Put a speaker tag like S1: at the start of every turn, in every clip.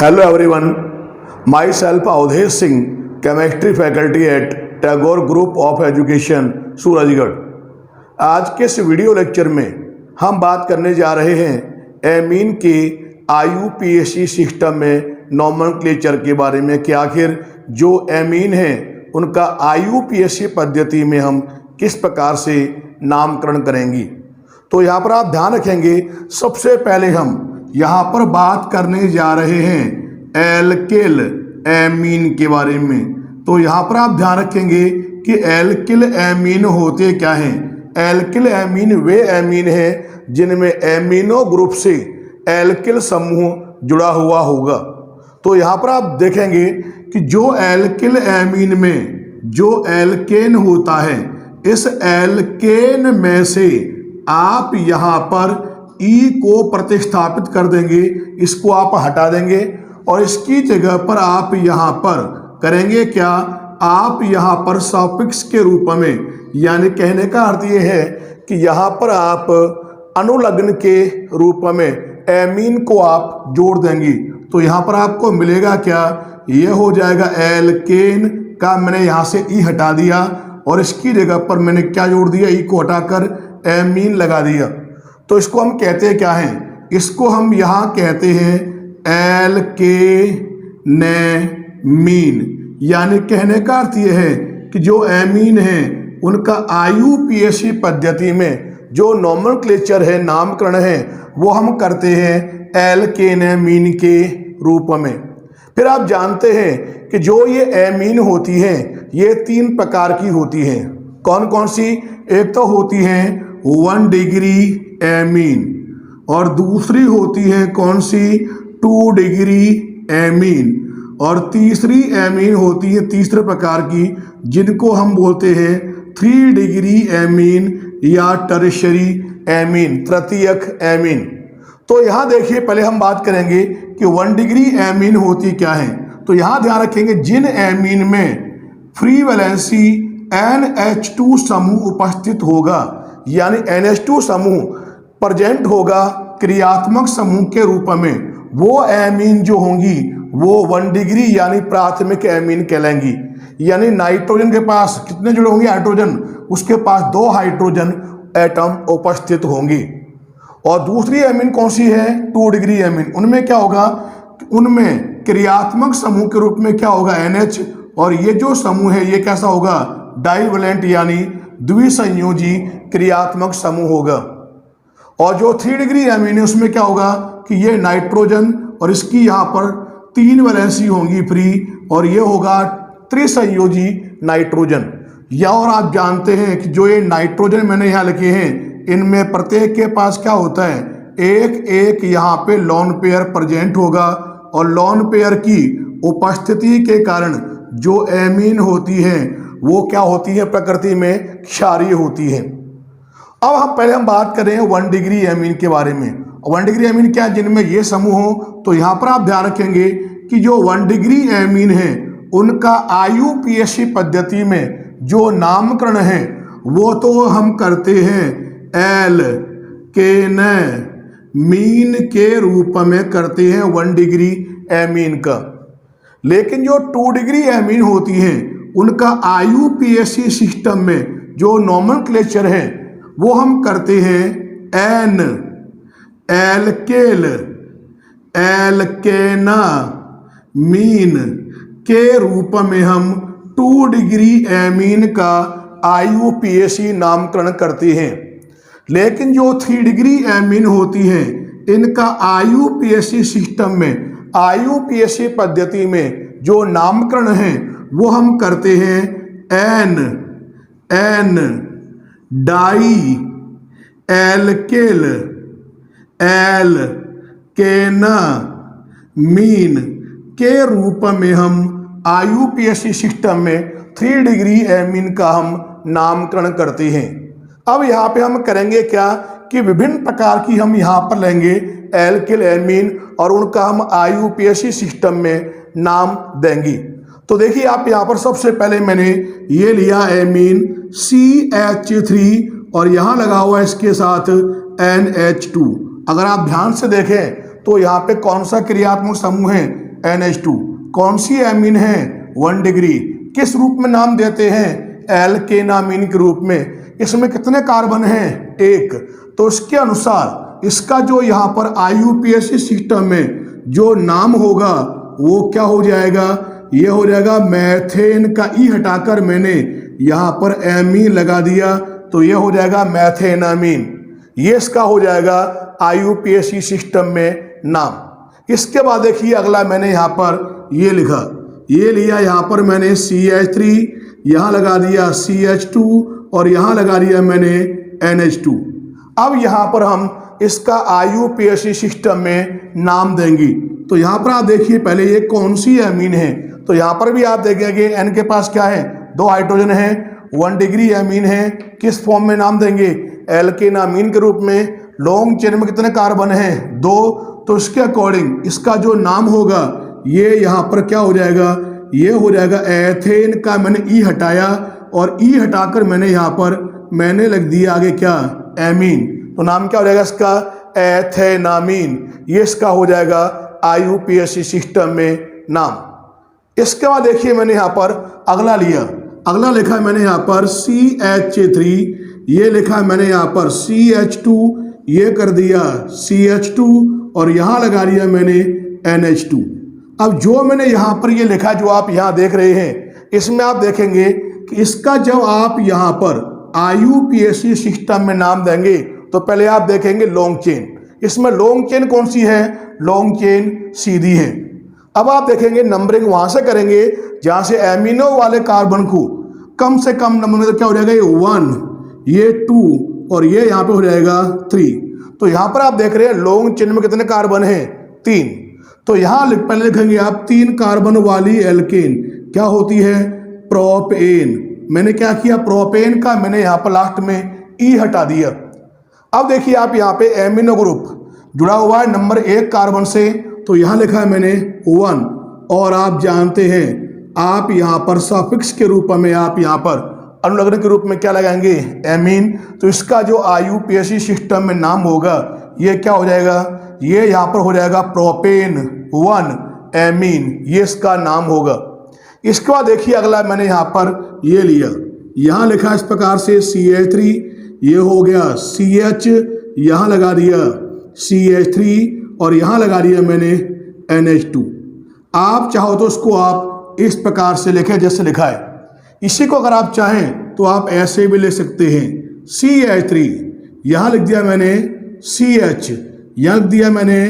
S1: Hello everyone, myself Avdhesh Singh, chemistry faculty at Tagore group of education Surajgarh. आज के इस वीडियो लेक्चर में हम बात करने जा रहे हैं एमीन के IUPAC सिस्टम में नॉमेनक्लेचर के बारे में कि आखिर जो एमीन हैं उनका IUPAC पद्धति में हम किस प्रकार से नामकरण करेंगे। तो यहाँ पर आप ध्यान रखेंगे, सबसे पहले हम यहाँ पर बात करने जा रहे हैं एल्किल एमीन के बारे में। तो यहाँ पर आप ध्यान रखेंगे कि एल्किल एमीन होते क्या हैं। एल्किल एमीन वे एमीन हैं जिनमें एमिनो ग्रुप से एल्किल समूह जुड़ा हुआ होगा। तो यहाँ पर आप देखेंगे कि जो एल्किल एमीन में जो एल्केन होता है, इस एल्केन में से आप यहाँ पर ई को प्रतिस्थापित कर देंगे, इसको आप हटा देंगे और इसकी जगह पर आप यहाँ पर करेंगे क्या, आप यहाँ पर सफिक्स के रूप में, यानी कहने का अर्थ ये है कि यहाँ पर आप अनुलग्न के रूप में एमीन को आप जोड़ देंगे। तो यहाँ पर आपको मिलेगा क्या, ये हो जाएगा एल्केन का मैंने यहाँ से ई हटा दिया और इसकी जगह पर मैंने क्या जोड़ दिया, ई को हटाकर एमीन लगा दिया। तो इसको हम कहते हैं क्या हैं, इसको हम यहाँ कहते हैं एल्केनेमीन। यानी कहने का अर्थ ये है कि जो एमीन है उनका IUPAC पद्धति में जो नॉमेनक्लेचर है, नामकरण है, वो हम करते हैं एल्केनेमीन के रूप में। फिर आप जानते हैं कि जो ये एमीन होती हैं ये 3 प्रकार की होती हैं। कौन कौन सी? एक तो होती हैं 1 डिग्री एमीन और दूसरी होती है कौन सी, 2 डिग्री एमीन, और तीसरी एमीन होती है तीसरे प्रकार की जिनको हम बोलते हैं 3 डिग्री एमीन या टर्शियरी एमीन, तृतीयक एमीन। तो यहाँ देखिए, पहले हम बात करेंगे कि 1 डिग्री एमीन होती क्या है। तो यहाँ ध्यान रखेंगे, जिन एमीन में फ्री वैलेंसी NH2 समूह उपस्थित होगा, यानी NH2 समूह प्रेजेंट होगा क्रियात्मक समूह के रूप में, वो एमीन जो होंगी वो 1 डिग्री यानी प्राथमिक एमीन कहलाएंगी। यानी नाइट्रोजन के पास कितने जुड़े होंगे, हाइड्रोजन, उसके पास 2 हाइड्रोजन एटम उपस्थित होंगी। और दूसरी एमीन कौन सी है, 2 डिग्री एमीन। उनमें क्या होगा, उनमें क्रियात्मक समूह के रूप में क्या होगा, NH, और ये जो समूह है ये कैसा होगा, डाइवैलेंट यानी द्विसंयोजी क्रियात्मक समूह होगा। और जो 3 डिग्री एमीन है उसमें क्या होगा कि ये नाइट्रोजन और इसकी यहाँ पर 3 वैलेंसी होंगी फ्री, और ये होगा त्रिसंयोजी नाइट्रोजन। या और आप जानते हैं कि जो ये नाइट्रोजन मैंने यहाँ लिखे हैं, इनमें प्रत्येक के पास क्या होता है, एक एक यहाँ पे लॉन पेयर प्रेजेंट होगा, और लॉन पेयर की उपस्थिति के कारण जो एमीन होती है वो क्या होती है, प्रकृति में क्षारीय होती है। अब हम पहले बात करें 1 डिग्री एमीन के बारे में। 1 डिग्री एमीन क्या, जिनमें ये समूह हो। तो यहाँ पर आप ध्यान रखेंगे कि जो 1 डिग्री एमीन है उनका IUPAC पद्धति में जो नामकरण है वो तो हम करते हैं एल्केनेमीन के रूप में करते हैं 1 डिग्री एमीन का। लेकिन जो 2 डिग्री एमीन होती हैं उनका IUPAC सिस्टम में जो नॉमेनक्लेचर है वो हम करते हैं एल्केल एल्केनामीन के रूप में हम 2 डिग्री एमीन का IUPAC नामकरण करते हैं। लेकिन जो 3 डिग्री एमीन होती हैं इनका IUPAC सिस्टम में, IUPAC पद्धति में जो नामकरण है वो हम करते हैं एन डाई एल्केल एल्केनामीन के रूप में हम IUPAC सिस्टम में 3 डिग्री एमीन का हम नामकरण करते हैं। अब यहाँ पे हम करेंगे क्या कि विभिन्न प्रकार की हम यहाँ पर लेंगे एल्किल एमीन और उनका हम IUPAC सिस्टम में नाम देंगे। तो देखिए आप यहाँ पर सबसे पहले मैंने ये लिया एमीन CH3 और यहाँ लगा हुआ है इसके साथ NH2। अगर आप ध्यान से देखें तो यहाँ पे कौन सा क्रियात्मक समूह है, NH2। कौन सी एमीन है? 1 डिग्री। किस रूप में नाम देते हैं? एल्केनामीन के रूप में। इसमें कितने कार्बन हैं? 1। तो इसके अनुसार इसका जो यहाँ पर IUPAC सिस्टम में जो नाम होगा वो क्या हो जाएगा? ये हो जाएगा मैथेन का ई हटाकर मैंने यहाँ पर एमीन लगा दिया तो ये हो जाएगा मैथेनामीन। ये इसका हो जाएगा IUPAC सिस्टम में नाम। इसके बाद देखिए अगला मैंने यहाँ पर ये लिखा, ये लिया यहाँ पर मैंने CH3, यहाँ लगा दिया CH2 और यहाँ लगा दिया मैंने NH2। अब यहाँ पर हम इसका IUPAC सिस्टम में नाम देंगे। तो यहाँ पर आप देखिए पहले ये कौन सी एमीन है, तो यहाँ पर भी आप देखेंगे N के पास क्या है? 2 हाइड्रोजन है, 1 डिग्री एमीन है। किस फॉर्म में नाम देंगे? एल्केनामीन के रूप में। लॉन्ग चेन में कितने कार्बन हैं? 2। तो इसके अकॉर्डिंग इसका जो नाम होगा ये यहाँ पर क्या हो जाएगा? ये हो जाएगा एथेन का मैंने ई हटाया और ई हटाकर मैंने यहाँ पर मैंने लिख दिया आगे क्या? एमीन। तो नाम क्या हो जाएगा इसका? एथेनामीन। ये इसका हो जाएगा IUPAC सिस्टम में नाम। इसके बाद देखिए मैंने यहाँ पर अगला लिया, अगला लिखा है मैंने यहाँ पर CH3, ये लिखा है मैंने यहाँ पर CH2, ये कर दिया CH2 और यहाँ लगा दिया मैंने NH2। अब जो मैंने यहाँ पर ये लिखा जो आप यहाँ देख रहे हैं, इसमें आप देखेंगे कि इसका जब आप यहाँ पर IUPAC सिस्टम में नाम देंगे तो पहले आप देखेंगे लॉन्ग चेन। इसमें लॉन्ग चेन कौन सी है? लॉन्ग चेन सीधी है। अब आप देखेंगे नंबरिंग वहां से करेंगे जहां से एमिनो वाले कार्बन को कम से कम नंबर में, तो क्या हो जाएगा? ये 1, ये 2 और ये यहाँ पे हो जाएगा 3। तो यहाँ पर आप देख रहे हैं लॉन्ग चेन में कितने कार्बन हैं? 3। तो यहाँ पहले लिखेंगे आप 3 कार्बन वाली एल्केन क्या होती है? प्रोपेन। मैंने क्या किया? प्रोपेन का मैंने यहाँ पर लास्ट में ई हटा दिया। अब देखिए आप यहाँ पे एमिनो ग्रुप जुड़ा हुआ है नंबर 1 कार्बन से, तो यहाँ लिखा है मैंने 1 और आप जानते हैं आप यहाँ पर सफिक्स के रूप में आप यहाँ पर अनुलग्न के रूप में क्या लगाएंगे? एमीन। तो इसका जो IUPAC सिस्टम में नाम होगा ये क्या हो जाएगा? ये यहाँ पर हो जाएगा प्रोपेन 1 एमीन, ये इसका नाम होगा। इसके बाद देखिए अगला मैंने यहाँ पर ये लिया, यहाँ लिखा इस प्रकार से CH3, ये हो गया CH, यहाँ लगा दिया CH3 और यहाँ लगा दिया मैंने NH2। आप चाहो तो उसको आप इस प्रकार से लिखें जैसे लिखा है। इसी को अगर आप चाहें तो आप ऐसे भी ले सकते हैं। CH3 यहाँ लिख दिया मैंने CH, यहाँ लिख दिया मैंने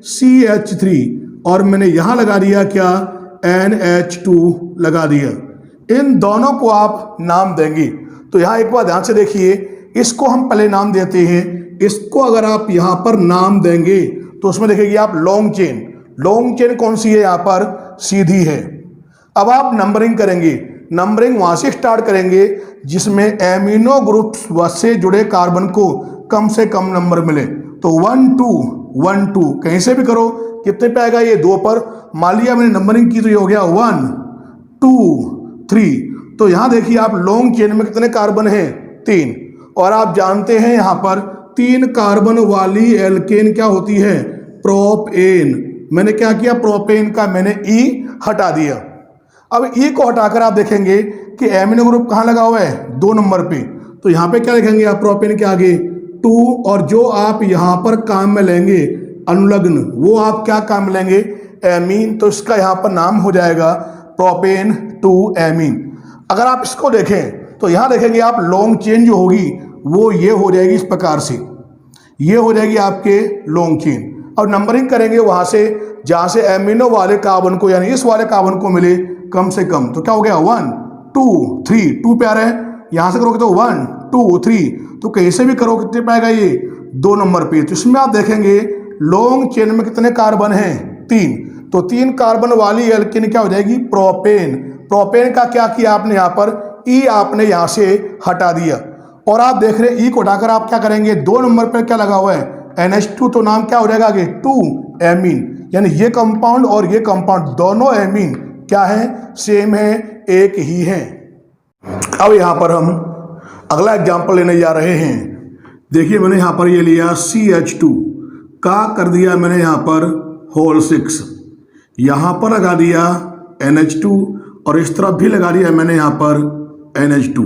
S1: CH3 और मैंने यहाँ लगा दिया क्या? NH2 लगा दिया। इन दोनों को आप नाम देंगे। तो यहाँ एक बार ध्यान से देखिए, इसको हम पहले नाम देते हैं। इसको अगर आप यहाँ पर नाम देंगे तो उसमें देखेंगे आप लॉन्ग चेन। लॉन्ग चेन कौन सी है? यहाँ पर सीधी है। अब आप नंबरिंग करेंगे, नंबरिंग वहां से स्टार्ट करेंगे जिसमें एमिनो ग्रुप से जुड़े कार्बन को कम से कम नंबर मिले। तो 1 2 1 2 कहीं से भी करो, कितने पे आएगा? ये 2 पर। मान लिया मैंने नंबरिंग की तो ये हो गया 1 2 3। तो यहां देखिए आप लॉन्ग चेन में कितने कार्बन हैं? 3। और आप जानते हैं यहां पर 3 कार्बन वाली एल्केन क्या होती है? प्रोपेन। मैंने क्या किया? प्रोपेन का मैंने ई हटा दिया। अब ई को हटाकर आप देखेंगे कि एमिनो ग्रुप कहाँ लगा हुआ है? 2 नंबर पे। तो यहाँ पे क्या लिखेंगे आप? प्रोपेन के आगे 2 और जो आप यहाँ पर काम में लेंगे अनुलग्न, वो आप क्या काम में लेंगे? एमीन। तो इसका यहाँ पर नाम हो जाएगा प्रोपेन 2 एमीन। अगर आप इसको देखें तो यहाँ देखेंगे आप लॉन्ग चेन जो होगी वो ये हो जाएगी इस प्रकार से, ये हो जाएगी आपके लॉन्ग चेन। और नंबरिंग करेंगे वहां से जहां से एमिनो वाले कार्बन को यानी इस वाले कार्बन को मिले कम से कम। तो क्या हो गया? 1 2 3, 2 पे आ रहा है। यहां से करोगे तो 1 2 3, तो कहीं से भी करो कितने पे आएगा? ये 2 नंबर पे। तो इसमें आप देखेंगे लॉन्ग चेन में कितने कार्बन हैं? 3। तो 3 कार्बन वाली एल्केन क्या हो जाएगी? प्रोपेन। प्रोपेन का क्या किया आपने? यहाँ पर ई आपने यहाँ से हटा दिया। और आप देख रहे हैं ई को हटाकर आप क्या करेंगे? 2 नंबर पर क्या लगा हुआ है? NH2। तो नाम क्या हो जाएगा आगे? 2 एमीन। यानी ये कंपाउंड और ये कंपाउंड दोनों एमीन क्या है? सेम है, एक ही है। अब यहाँ पर हम अगला एग्जाम्पल लेने जा रहे हैं। देखिए मैंने यहाँ पर ये लिया CH2 का कर दिया मैंने यहाँ पर होल 6। यहाँ पर लगा दिया NH2 और इस तरफ भी लगा दिया मैंने यहाँ पर NH2।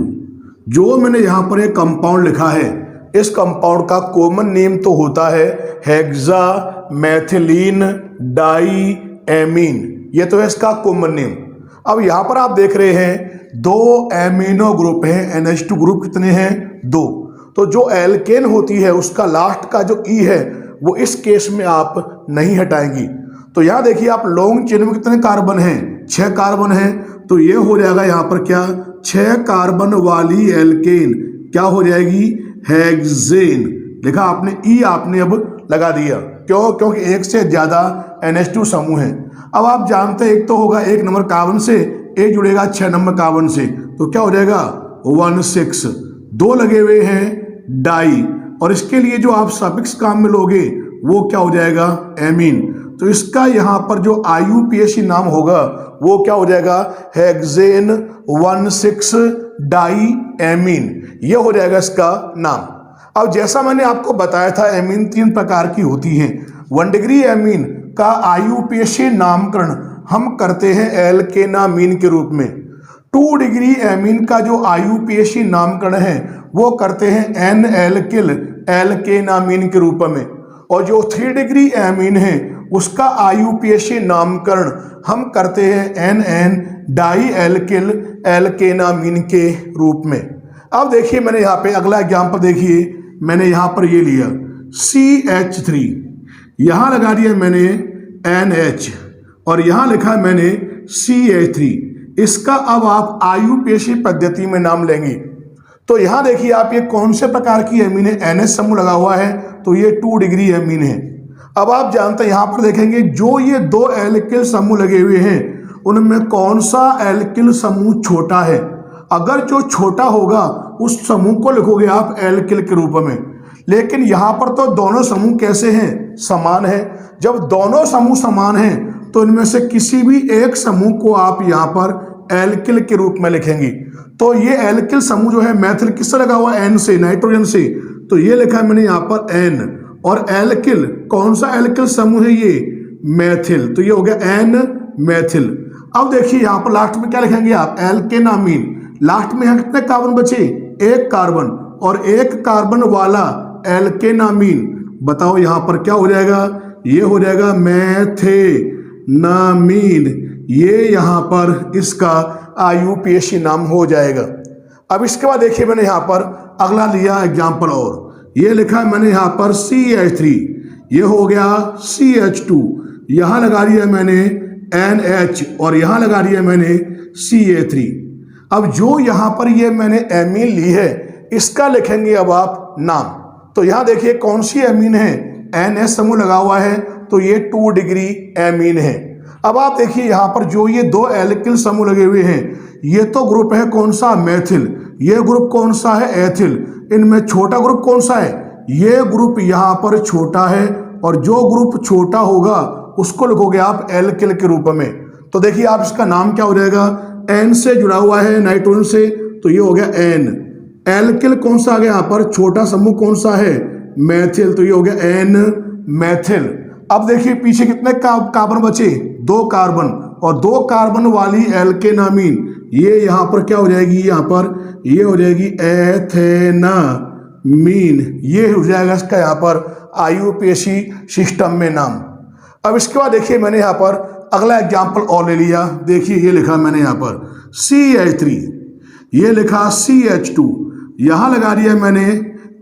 S1: जो मैंने यहाँ पर एक कंपाउंड लिखा है, इस कंपाउंड का कॉमन नेम तो होता है हेक्सा मैथिलीन डाईएमीन, ये तो है इसका कॉमन नेम। अब यहाँ पर आप देख रहे हैं दो एमिनो ग्रुप हैं, NH2 ग्रुप कितने हैं? दो। तो जो एल्केन होती है उसका लास्ट का जो ई है वो इस केस में आप नहीं हटाएंगी। तो यहाँ देखिए आप लॉन्ग चेन में कितने कार्बन हैं? 6 कार्बन हैं। तो ये हो जाएगा यहाँ पर क्या, 6 कार्बन वाली एल्केन क्या हो जाएगी? हेक्सेन। लिखा आपने, ई आपने अब लगा दिया। क्यों? क्योंकि एक से ज्यादा NH2 समूह है। अब आप जानते हैं एक तो होगा 1 नंबर कार्बन से, एक जुड़ेगा 6 नंबर कार्बन से, तो क्या हो जाएगा 1,6। 2 लगे हुए हैं डाई, और इसके लिए जो आप सफिक्स काम में लोगे वो क्या हो जाएगा? एमीन। तो इसका यहाँ पर जो IUPAC नाम होगा वो क्या हो जाएगा? हेक्सेन 1,6 डाई एमीन, ये हो जाएगा इसका नाम। अब जैसा मैंने आपको बताया था एमीन 3 प्रकार की होती हैं। 1 डिग्री एमीन का IUPAC नामकरण हम करते हैं एल्केनामीन के रूप में। 2 डिग्री एमीन का जो IUPAC नामकरण है वो करते हैं एन एल्किल एल्केनामीन के रूप में। और जो 3 डिग्री एमीन है उसका IUPAC नामकरण हम करते हैं NN डाई एल्किल एल्केनामीन के रूप में। अब देखिए मैंने यहाँ पे अगला एग्जाम्पल देखिए, मैंने यहाँ पर ये लिया CH3, यहाँ लगा दिया मैंने NH और यहाँ लिखा मैंने CH3। इसका अब आप IUPAC पद्धति में नाम लेंगे। तो यहाँ देखिए आप ये कौन से प्रकार की एमीन है? NH समूह लगा हुआ है तो ये 2 डिग्री एमीन है। अब आप जानते हैं यहाँ पर देखेंगे जो ये 2 एल्किल समूह लगे हुए हैं उनमें कौन सा एल्किल समूह छोटा है? अगर जो छोटा होगा उस समूह को लिखोगे आप एल्किल के रूप में। लेकिन यहाँ पर तो दोनों समूह कैसे हैं? समान है। जब दोनों समूह समान हैं तो इनमें से किसी भी एक समूह को आप यहाँ पर एल्किल के रूप में लिखेंगे। तो ये एल्किल समूह जो है मैथिल किससे लगा हुआ है? N से, नाइट्रोजन से। तो ये लिखा है मैंने यहाँ पर N। और एल्किल कौन सा एल्किल समूह है? ये मैथिल। तो ये हो गया N मैथिल। अब देखिए यहाँ पर लास्ट में क्या लिखेंगे आप? एल्केनामीन। लास्ट में यहाँ कितने कार्बन बचे? 1 कार्बन, और 1 कार्बन वाला एल्केनामीन। बताओ यहाँ पर क्या हो जाएगा? ये हो जाएगा मैथेनामीन। ये यहाँ पर इसका IUPAC नाम हो जाएगा। अब इसके बाद देखिए मैंने यहाँ पर अगला लिया एग्जाम्पल, और ये लिखा है मैंने यहाँ पर CH3, ये हो गया CH2, यहाँ लगा दिया मैंने NH और यहाँ लगा दिया मैंने CA3। अब जो यहाँ पर ये मैंने एमीन ली है इसका लिखेंगे अब आप नाम। तो यहाँ देखिए कौन सी एमीन है? NH समूह लगा हुआ है तो ये 2 डिग्री एमीन है। अब आप देखिए यहाँ पर जो ये 2 एल्किल समूह लगे हुए हैं ये तो ग्रुप है कौन सा? मैथिल। ये ग्रुप कौन सा है? एथिल। इनमें छोटा ग्रुप कौन सा है? ये ग्रुप यहाँ पर छोटा है, और जो ग्रुप छोटा होगा उसको लिखोगे आप एल्किल के रूप में। तो देखिए आप इसका नाम क्या हो जाएगा? N से जुड़ा हुआ है नाइट्रोजन से, तो ये हो गया N। एल्किल कौन सा आ गया यहाँ पर? छोटा समूह कौन सा है? मैथिल। तो ये हो गया N मैथिल। अब देखिए पीछे कितने कार्बन बचे? 2 कार्बन, और 2 कार्बन वाली एल्केनामीन ये यहाँ पर क्या हो जाएगी? यहाँ पर ये हो जाएगी एथेनामीन। ये हो जाएगा इसका यहाँ पर IUPAC सिस्टम में नाम। अब इसके बाद देखिए मैंने यहाँ पर अगला एग्जाम्पल और ले लिया। देखिए ये लिखा मैंने यहाँ पर CH3, ये लिखा CH2, यहाँ लगा दिया मैंने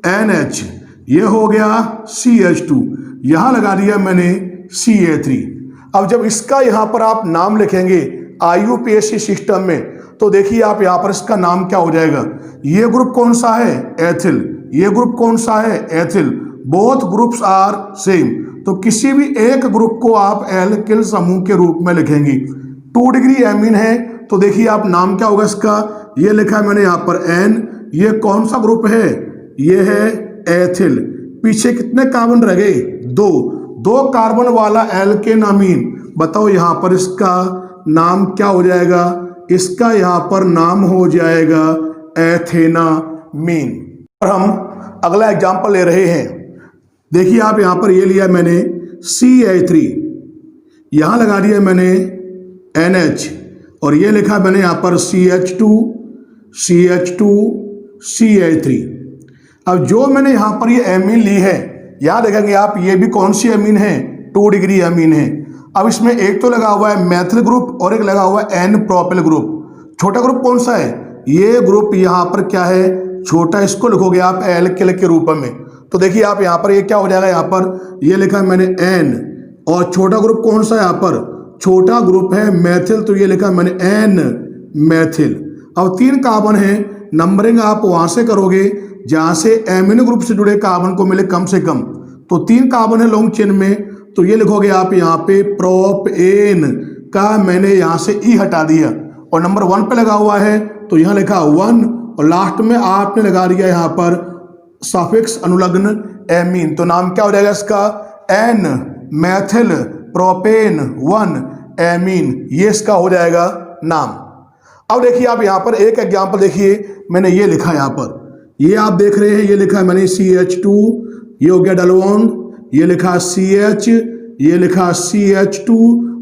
S1: NH, ये हो गया CH2, यहाँ लगा दिया मैंने CA3। अब जब इसका यहाँ पर आप नाम लिखेंगे IUPAC सिस्टम में तो देखिए आप यहाँ पर इसका नाम क्या हो जाएगा? ये ग्रुप कौन सा है? एथिल। ये ग्रुप कौन सा है? Ethyl. Both groups are same. तो किसी भी एक ग्रुप को आप एल्किल समूह के रूप में लिखेंगे। 2 डिग्री एमीन है तो देखिए आप नाम क्या होगा इसका? ये लिखा है मैंने यहाँ पर N। ये कौन सा ग्रुप है? ये है एथिल। पीछे कितने कार्बन रह गए? 2 कार्बन वाला एल्केनामीन। बताओ यहाँ पर इसका नाम क्या हो जाएगा? इसका यहाँ पर नाम हो जाएगा एथेनामीन। और हम अगला एग्जाम्पल ले रहे हैं। देखिए आप यहाँ पर ये लिया मैंने CH3, यहाँ लगा दिया मैंने NH और ये लिखा मैंने यहाँ पर CH2 CH2 CH3। अब जो मैंने यहाँ पर ये एमीन ली है, यहाँ देखेंगे आप ये भी कौन सी एमीन है, 2 डिग्री एमीन है। अब इसमें एक तो लगा हुआ है मैथिल ग्रुप और एक लगा हुआ है N प्रोपिल ग्रुप। छोटा ग्रुप कौन सा है, ये ग्रुप यहाँ पर क्या है, छोटा, इसको लिखोगे आप एल्किल के रूप में। तो देखिए आप यहाँ पर ये क्या हो जाएगा, यहाँ पर ये लिखा है मैंने N और छोटा ग्रुप कौन सा है, यहाँ पर छोटा ग्रुप है मैथिल, तो ये लिखा मैंने N मैथिल। अब 3 कार्बन है, नंबरिंग आप वहां से करोगे जहां से एमिनो ग्रुप से जुड़े कार्बन को मिले कम से कम। तो 3 कार्बन है लॉन्ग चेन में, तो ये लिखोगे आप यहाँ पे प्रोपेन का मैंने यहाँ से ई हटा दिया और नंबर 1 पे लगा हुआ है तो यहाँ लिखा 1 और लास्ट में आपने लगा दिया यहाँ पर सफिक्स अनुलग्न एमीन। तो नाम क्या हो जाएगा इसका, एन मैथिल प्रोपेन 1 एमीन, ये इसका हो जाएगा नाम। अब देखिए आप यहाँ पर एक एग्जाम्पल देखिए, मैंने ये लिखा यहाँ पर, ये आप देख रहे हैं, ये लिखा है मैंने CH2, ये हो गया डबल बॉन्ड, ये लिखा CH, ये लिखा CH2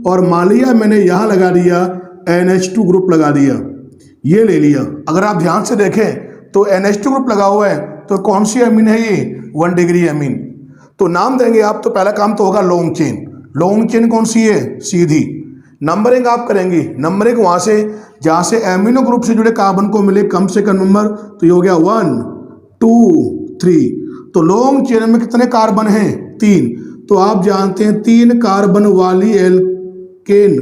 S1: और मान लिया मैंने यहाँ लगा दिया NH2 ग्रुप लगा दिया, ये ले लिया। अगर आप ध्यान से देखें तो NH2 ग्रुप लगा हुआ है, तो कौन सी एमीन है ये, 1 डिग्री एमीन। तो नाम देंगे आप, तो पहला काम तो होगा लॉन्ग चेन। लॉन्ग चेन कौन सी है, सीधी। नंबरिंग आप करेंगे, नंबरिंग वहां से जहां से एमिनो ग्रुप से जुड़े कार्बन को मिले कम से कम नंबर, तो ये हो गया 1 2 3। तो लॉन्ग चेन में कितने कार्बन हैं, 3। तो आप जानते हैं 3 कार्बन वाली एल्केन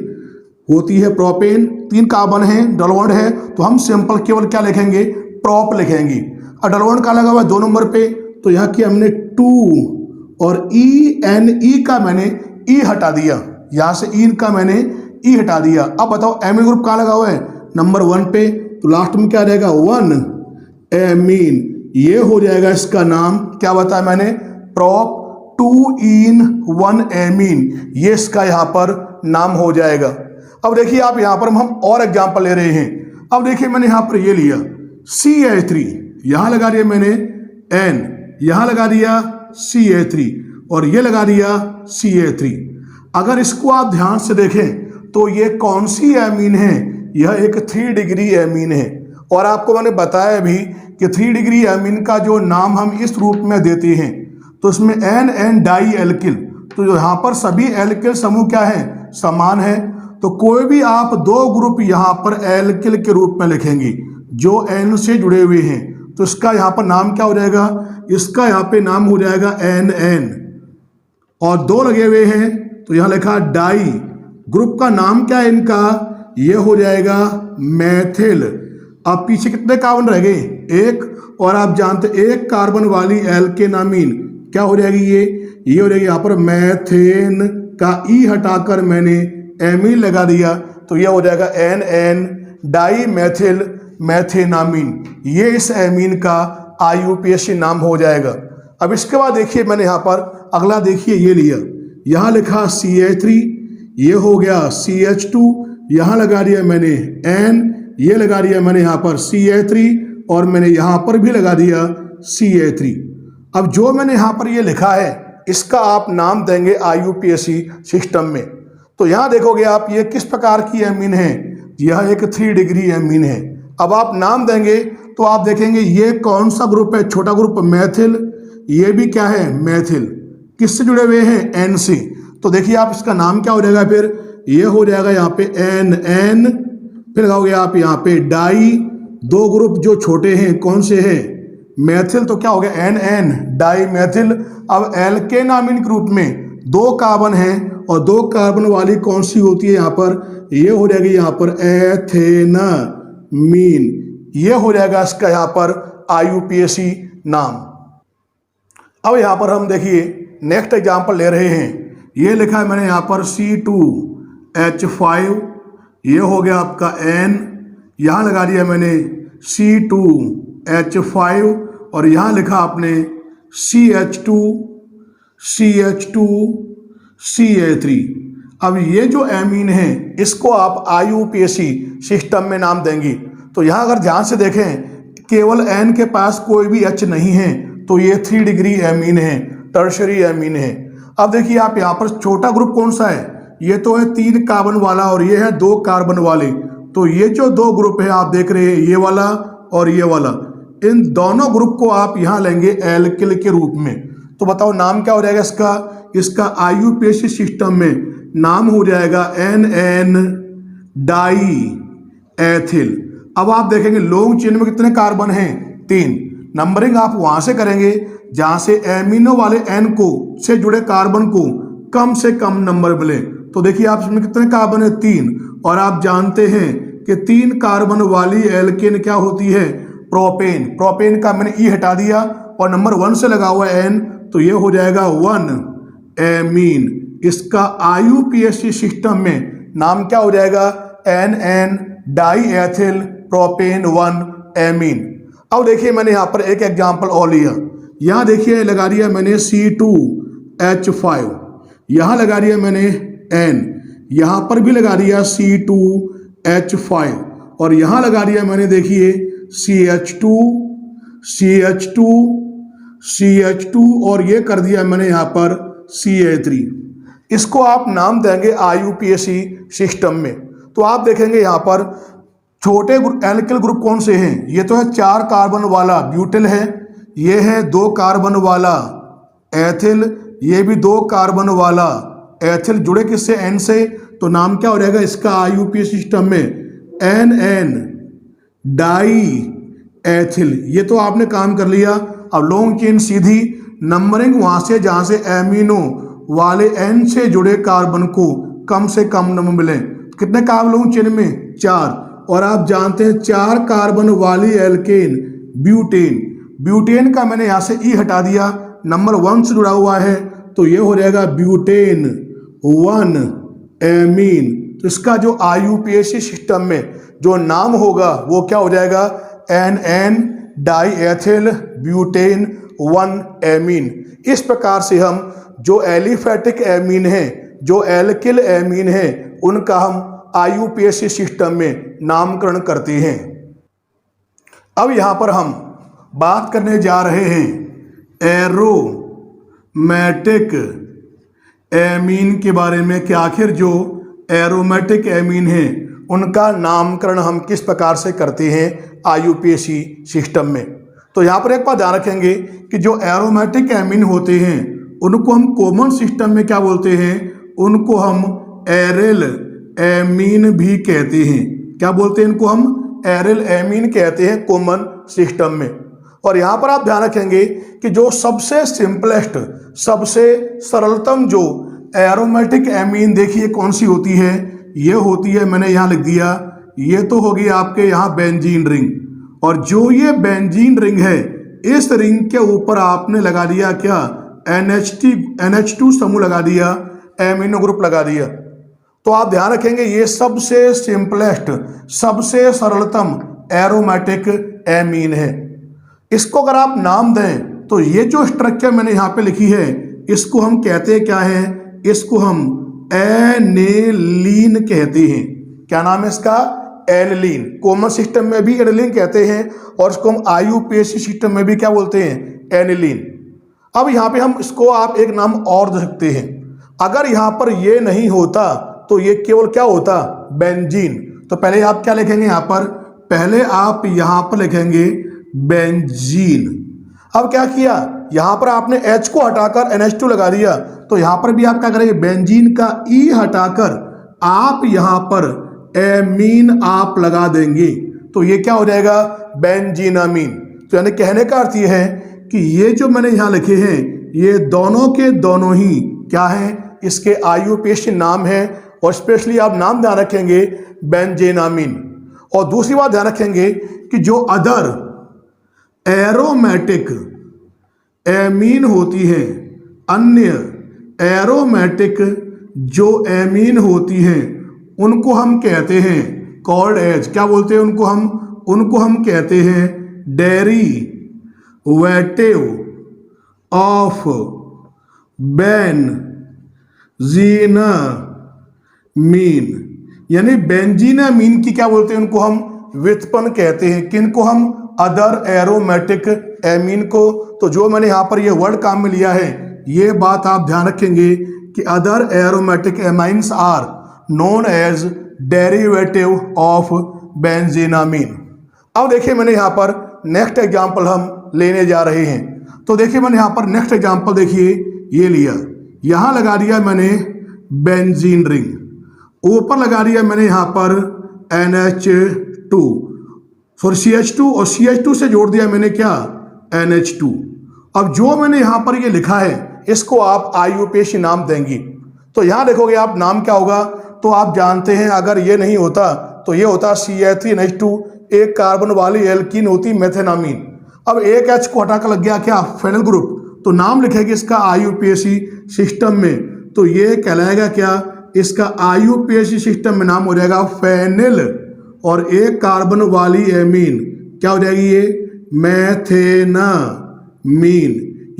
S1: होती है प्रोपेन, 3 कार्बन है, डबल बॉन्ड है, तो हम सिंपल केवल क्या लिखेंगे, प्रोप लिखेंगे। और डबल बॉन्ड का लगा हुआ है 2 नंबर पे, तो यहाँ की हमने 2 और ENE का मैंने ई हटा दिया, यहाँ से इन का मैंने ई हटा दिया। अब बताओ एमीन ग्रुप कहाँ लगा हुआ है, नंबर 1 पे, तो लास्ट में क्या रहेगा 1 एमीन, ये हो जाएगा इसका नाम। क्या बताया मैंने, प्रोप 2 in 1 एमीन, ये इसका यहाँ पर नाम हो जाएगा। अब देखिए आप यहाँ पर हम और एग्जांपल ले रहे हैं। अब देखिए मैंने यहाँ पर ये लिया CH3, यहाँ लगा दिया मैंने N, यहाँ लगा दिया CH3 और ये लगा दिया CH3। अगर इसको आप ध्यान से देखें तो ये कौन सी एमीन है, यह एक 3 डिग्री एमीन है। और आपको मैंने बताया भी कि 3 डिग्री एमीन का जो नाम हम इस रूप में देते हैं, तो इसमें NN डाई एल्किल, तो यहाँ पर सभी एल्किल समूह क्या है, समान है। तो कोई भी आप 2 ग्रुप यहाँ पर एल्किल के रूप में लिखेंगे जो N से जुड़े हुए हैं, तो इसका यहाँ पर नाम क्या हो जाएगा, इसका यहाँ पे नाम हो जाएगा NN। और 2 लगे हुए हैं तो यहाँ लिखा डाई, ग्रुप का नाम क्या है इनका, ये हो जाएगा मैथिल। अब पीछे कितने कार्बन रह गए, 1, और आप जानते 1 कार्बन वाली एल्केनामीन क्या हो जाएगी, ये हो जाएगी यहाँ पर मैथेन का ई हटाकर मैंने एमीन लगा दिया, तो ये हो जाएगा NN डाई मैथिल मैथेनामीन, ये इस एमीन का IUPAC नाम हो जाएगा। अब इसके बाद देखिए मैंने यहाँ पर अगला देखिए ये लिया, यहाँ लिखा CH3, ये हो गया CH2, यहाँ लगा दिया मैंने N, ये लगा दिया मैंने यहाँ पर CH3 और मैंने यहाँ पर भी लगा दिया CH3। अब जो मैंने यहाँ पर ये लिखा है इसका आप नाम देंगे IUPAC सिस्टम में। तो यहाँ देखोगे आप ये किस प्रकार की एमीन है, यह एक 3 डिग्री एमीन है। अब आप नाम देंगे तो आप देखेंगे ये कौन सा ग्रुप है, छोटा ग्रुप मैथिल, ये भी क्या है मैथिल, किससे जुड़े हुए हैं, N से। तो देखिए आप इसका नाम क्या हो जाएगा, फिर ये हो जाएगा यहाँ पे NN, फिर लगाओगे आप यहाँ पे डाई, 2 ग्रुप जो छोटे हैं कौन से हैं, मैथिल, तो क्या हो गया NN डाई मैथिल। अब एल्केनामीन ग्रुप में 2 कार्बन हैं और 2 कार्बन वाली कौन सी होती है यहाँ पर, ये हो जाएगी यहाँ पर एथेनामीन, ये हो जाएगा इसका यहाँ पर IUPAC नाम। अब यहाँ पर हम देखिए नेक्स्ट एग्जाम्पल ले रहे हैं, ये लिखा है मैंने यहाँ पर C2H5, ये हो गया आपका N, यहाँ लगा दिया मैंने C2H5 और यहाँ लिखा आपने CH2 CH3। अब ये जो एमीन है इसको आप IUPAC सिस्टम में नाम देंगे। तो यहाँ अगर ध्यान से देखें केवल N के पास कोई भी H नहीं है, तो ये 3 डिग्री एमीन है, टर्शरी एमीन है। अब देखिए आप यहाँ पर छोटा ग्रुप कौन सा है, ये तो है 3 कार्बन वाला और ये है 2 कार्बन वाले। तो ये जो 2 ग्रुप है आप देख रहे हैं, ये वाला और ये वाला, इन दोनों ग्रुप को आप यहाँ लेंगे एल्किल के रूप में। तो बताओ नाम क्या हो जाएगा इसका? इसका IUPAC सिस्टम में नाम हो जाएगा NN डाई एथिल। अब आप देखेंगे लॉन्ग चेन में कितने कार्बन हैं? 3। नंबरिंग आप वहां से करेंगे जहां से एमिनो वाले N को से जुड़े कार्बन को कम से कम नंबर मिले। तो देखिए आप इसमें कितने कार्बन है? 3। और आप जानते हैं कि 3 कार्बन वाली एल्केन क्या होती है? प्रोपेन। प्रोपेन का मैंने E हटा दिया और नंबर 1 से लगा हुआ है N, तो ये हो जाएगा 1 एमीन। इसका IUPAC सिस्टम में नाम क्या हो जाएगा? NN die ethyl propane 1 amine. अब देखिए मैंने यहाँ पर एक एग्जाम्पल और लिया। यहाँ देखिए लगा दिया मैंने C2H5, यहाँ लगा दिया मैंने N, यहाँ पर भी लगा दिया C2H5 और यहाँ लगा दिया मैंने देखिए CH2 CH2 CH2 और ये कर दिया मैंने यहाँ पर Ca3। इसको आप नाम देंगे IUPAC सिस्टम में। तो आप देखेंगे यहाँ पर छोटे एल्किल ग्रुप कौन से हैं? ये तो है 4 कार्बन वाला ब्यूटिल है, ये है 2 कार्बन वाला एथिल, ये भी 2 कार्बन वाला एथिल, जुड़े किससे? N से। तो नाम क्या हो जाएगा इसका IUPAC सिस्टम में? NN die ethyl. ये तो आपने काम कर लिया। अब लॉन्ग चेन सीधी नंबरिंग वहां से जहां से एमिनो वाले N से जुड़े कार्बन को कम से कम नंबर मिले। कितने कार्बन लॉन्ग चेन में? 4। और आप जानते हैं 4 कार्बन वाली एल्केन ब्यूटेन। ब्यूटेन का मैंने यहाँ से E हटा दिया, नंबर 1 से जुड़ा हुआ है, तो ये हो जाएगा ब्यूटेन 1 एमीन। तो इसका जो IUPAC सिस्टम में जो नाम होगा वो क्या हो जाएगा? NN die ethyl butane 1 amine. इस प्रकार से हम जो एलिफेटिक एमीन है, जो एल्किल एमीन है, उनका हम IUPAC सिस्टम में नामकरण करते हैं। अब यहां पर हम बात करने जा रहे हैं एरोमेटिक एमीन के बारे में कि आखिर जो एरोमेटिक एमीन है उनका नामकरण हम किस प्रकार से करते हैं IUPAC सिस्टम में। तो यहाँ पर एक बात ध्यान रखेंगे कि जो एरोमेटिक एमीन होते हैं उनको हम कॉमन सिस्टम में क्या बोलते हैं? उनको हम एरिल एमीन भी कहते हैं। क्या बोलते हैं इनको? हम एरिल एमीन कहते हैं कॉमन सिस्टम में। और यहाँ पर आप ध्यान रखेंगे कि जो सबसे सिंपलेस्ट, सबसे सरलतम जो एरोमेटिक एमीन देखिए कौन सी होती है? ये होती है, मैंने यहाँ लिख दिया, ये तो होगी आपके यहाँ बेंजीन रिंग। और जो ये बेंजीन रिंग है, इस रिंग के ऊपर आपने लगा दिया क्या? NH2 समूह लगा दिया, एमिनो ग्रुप लगा दिया। तो आप ध्यान रखेंगे ये सबसे सिंपलेस्ट, सबसे सरलतम एरोमेटिक एमीन है। इसको अगर आप नाम दें तो ये जो स्ट्रक्चर मैंने यहाँ पे लिखी है इसको हम कहते हैं क्या है? इसको हम एनेलीन कहते हैं। क्या नाम है इसका? एनेलीन। कॉमन सिस्टम में भी एनेलीन कहते हैं और इसको हम IUPAC सिस्टम में भी क्या बोलते हैं? एनेलीन। अब यहाँ पे हम इसको आप एक नाम और दे सकते हैं। अगर यहाँ पर ये नहीं होता तो ये केवल क्या होता? बेंजीन। तो पहले आप क्या लिखेंगे यहाँ पर? पहले आप यहाँ पर लिखेंगे बेंजीन। अब क्या किया? यहाँ पर आपने H को हटाकर NH2 लगा दिया, तो यहाँ पर भी आप क्या करेंगे? बेंजीन का E हटाकर आप यहाँ पर एमीन आप लगा देंगे, तो ये क्या हो जाएगा? बेंजीनामीन। तो यानी कहने का अर्थ ये है कि ये जो मैंने यहाँ लिखे हैं ये दोनों के दोनों ही क्या है? इसके IUPAC नाम है। और स्पेशली आप नाम ध्यान रखेंगे बेंजीनामीन। और दूसरी बात ध्यान रखेंगे कि जो अदर एरोमेटिक एमीन होती है, अन्य एरोमेटिक जो एमीन होती हैं उनको हम कहते हैं कॉल्ड एज। क्या बोलते हैं उनको हम? उनको हम कहते हैं डेरिवेटिव ऑफ बेंजीनामीन। यानी बेंजीनामीन की क्या बोलते हैं? उनको हम व्युत्पन्न कहते हैं। किनको हम? अदर एरोमेटिक एमीन को। तो जो मैंने यहाँ पर ये वर्ड काम में लिया है, ये बात आप ध्यान रखेंगे कि other aromatic amines are known as derivative of benzenamine. अब देखिए मैंने यहाँ पर नेक्स्ट एग्जाम्पल हम लेने जा रहे हैं। तो देखिए मैंने यहाँ पर नेक्स्ट एग्जाम्पल देखिए ये लिया, यहाँ लगा दिया मैंने बेंजीन रिंग, ऊपर लगा दिया मैंने यहाँ पर NH2 सॉरी CH2 और CH2 से जोड़ दिया मैंने क्या NH2। अब जो मैंने यहाँ पर ये लिखा है इसको आप IUPAC नाम देंगी। तो यहाँ देखोगे आप नाम क्या होगा, तो आप जानते हैं अगर ये नहीं होता तो ये होता CH3NH2, एक कार्बन वाली एल्कीन होती मेथेनामीन। अब एक H को हटाकर लग गया क्या फेनल ग्रुप, तो नाम लिखेगी इसका IUPAC सिस्टम में, तो ये कहलाएगा क्या, इसका IUPAC सिस्टम में नाम हो जाएगा फेनिल, और एक कार्बन वाली एमीन क्या हो जाएगी ये मेथेनामीन।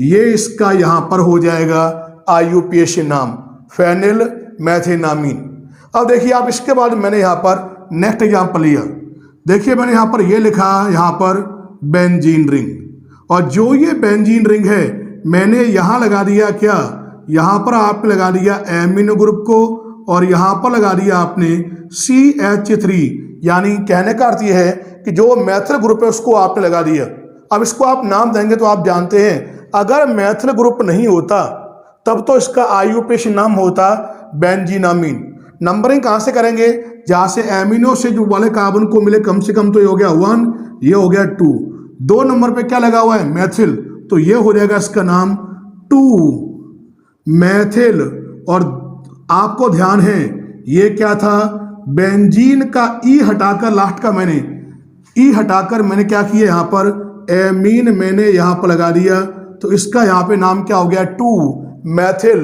S1: ये इसका यहाँ पर हो जाएगा IUPAC नाम फेनिल मेथेनामीन। अब देखिए आप इसके बाद मैंने यहाँ पर नेक्स्ट एग्जाम्पल लिया, देखिए मैंने यहाँ पर ये लिखा यहाँ पर बेंजीन रिंग, और जो ये बेंजीन रिंग है मैंने यहाँ लगा दिया क्या, यहाँ पर आपने लगा दिया एमिनो ग्रुप को, और यहाँ पर लगा दिया आपने CH3, यानी कहने का अर्थ ये है कि जो मैथिल ग्रुप है उसको आपने लगा दिया। अब इसको आप नाम देंगे तो आप जानते हैं अगर मैथिल ग्रुप नहीं होता तब तो इसका IUPAC नाम होता बेंजीनामीन। नंबरिंग कहाँ से करेंगे, जहाँ से एमिनो से जो वाले कार्बन को मिले कम से कम, तो ये हो गया 1, ये हो गया 2, 2 नंबर पे क्या लगा हुआ है मैथिल, तो ये हो जाएगा इसका नाम 2 मैथिल। और आपको ध्यान है ये क्या था, बेंजीन का ई हटाकर लास्ट का मैंने ई हटाकर मैंने क्या किया यहाँ पर एमीन मैंने यहाँ पर लगा दिया, तो इसका यहाँ पे नाम क्या हो गया 2 मैथिल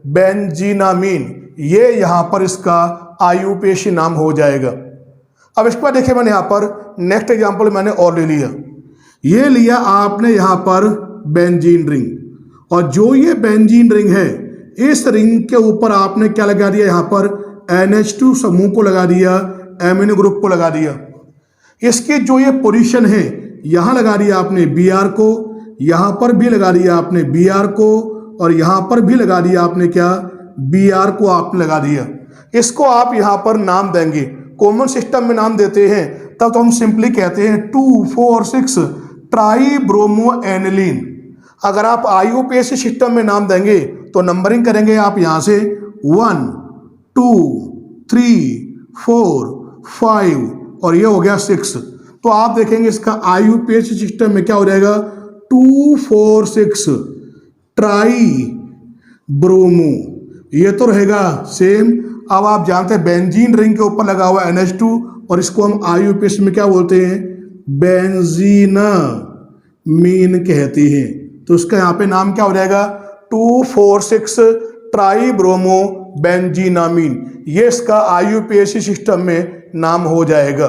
S1: बेंजीनामीन। ये यहाँ पर इसका IUPAC नाम हो जाएगा। अब इसके बाद देखिए मैंने यहाँ पर नेक्स्ट एग्जांपल मैंने और ले लिया, ये लिया आपने यहाँ पर बेंजीन रिंग, और जो ये बेंजीन रिंग है इस रिंग के ऊपर आपने क्या लगा दिया, यहाँ पर NH2 समूह को लगा दिया, एमिनो ग्रुप को लगा दिया। इसकी जो ये पोजीशन है यहाँ लगा दिया आपने Br को, यहाँ पर भी लगा दिया आपने Br को, और यहाँ पर भी लगा दिया आपने क्या Br को आपने लगा दिया। इसको आप यहाँ पर नाम देंगे, कॉमन सिस्टम में नाम देते हैं तब तो हम सिंपली कहते हैं 2,4,6 ट्राई ब्रोमो एनिलीन। अगर आप IUPAC सिस्टम में नाम देंगे तो नंबरिंग करेंगे आप यहाँ से 1, 2, 3, 4, 5 और ये हो गया 6। तो आप देखेंगे इसका IUPAC सिस्टम में क्या हो जाएगा 2,4,6 ट्राई ब्रोमो, ये तो रहेगा सेम। अब आप जानते हैं बेंजीन रिंग के ऊपर लगा हुआ NH2 और इसको हम IUPAC में क्या बोलते हैं बेंजीनामीन कहते हैं। तो इसका यहाँ पे नाम क्या हो जाएगा 2,4,6 ट्राई ब्रोमो बेंजीनामीन, ये इसका IUPAC सिस्टम में नाम हो जाएगा।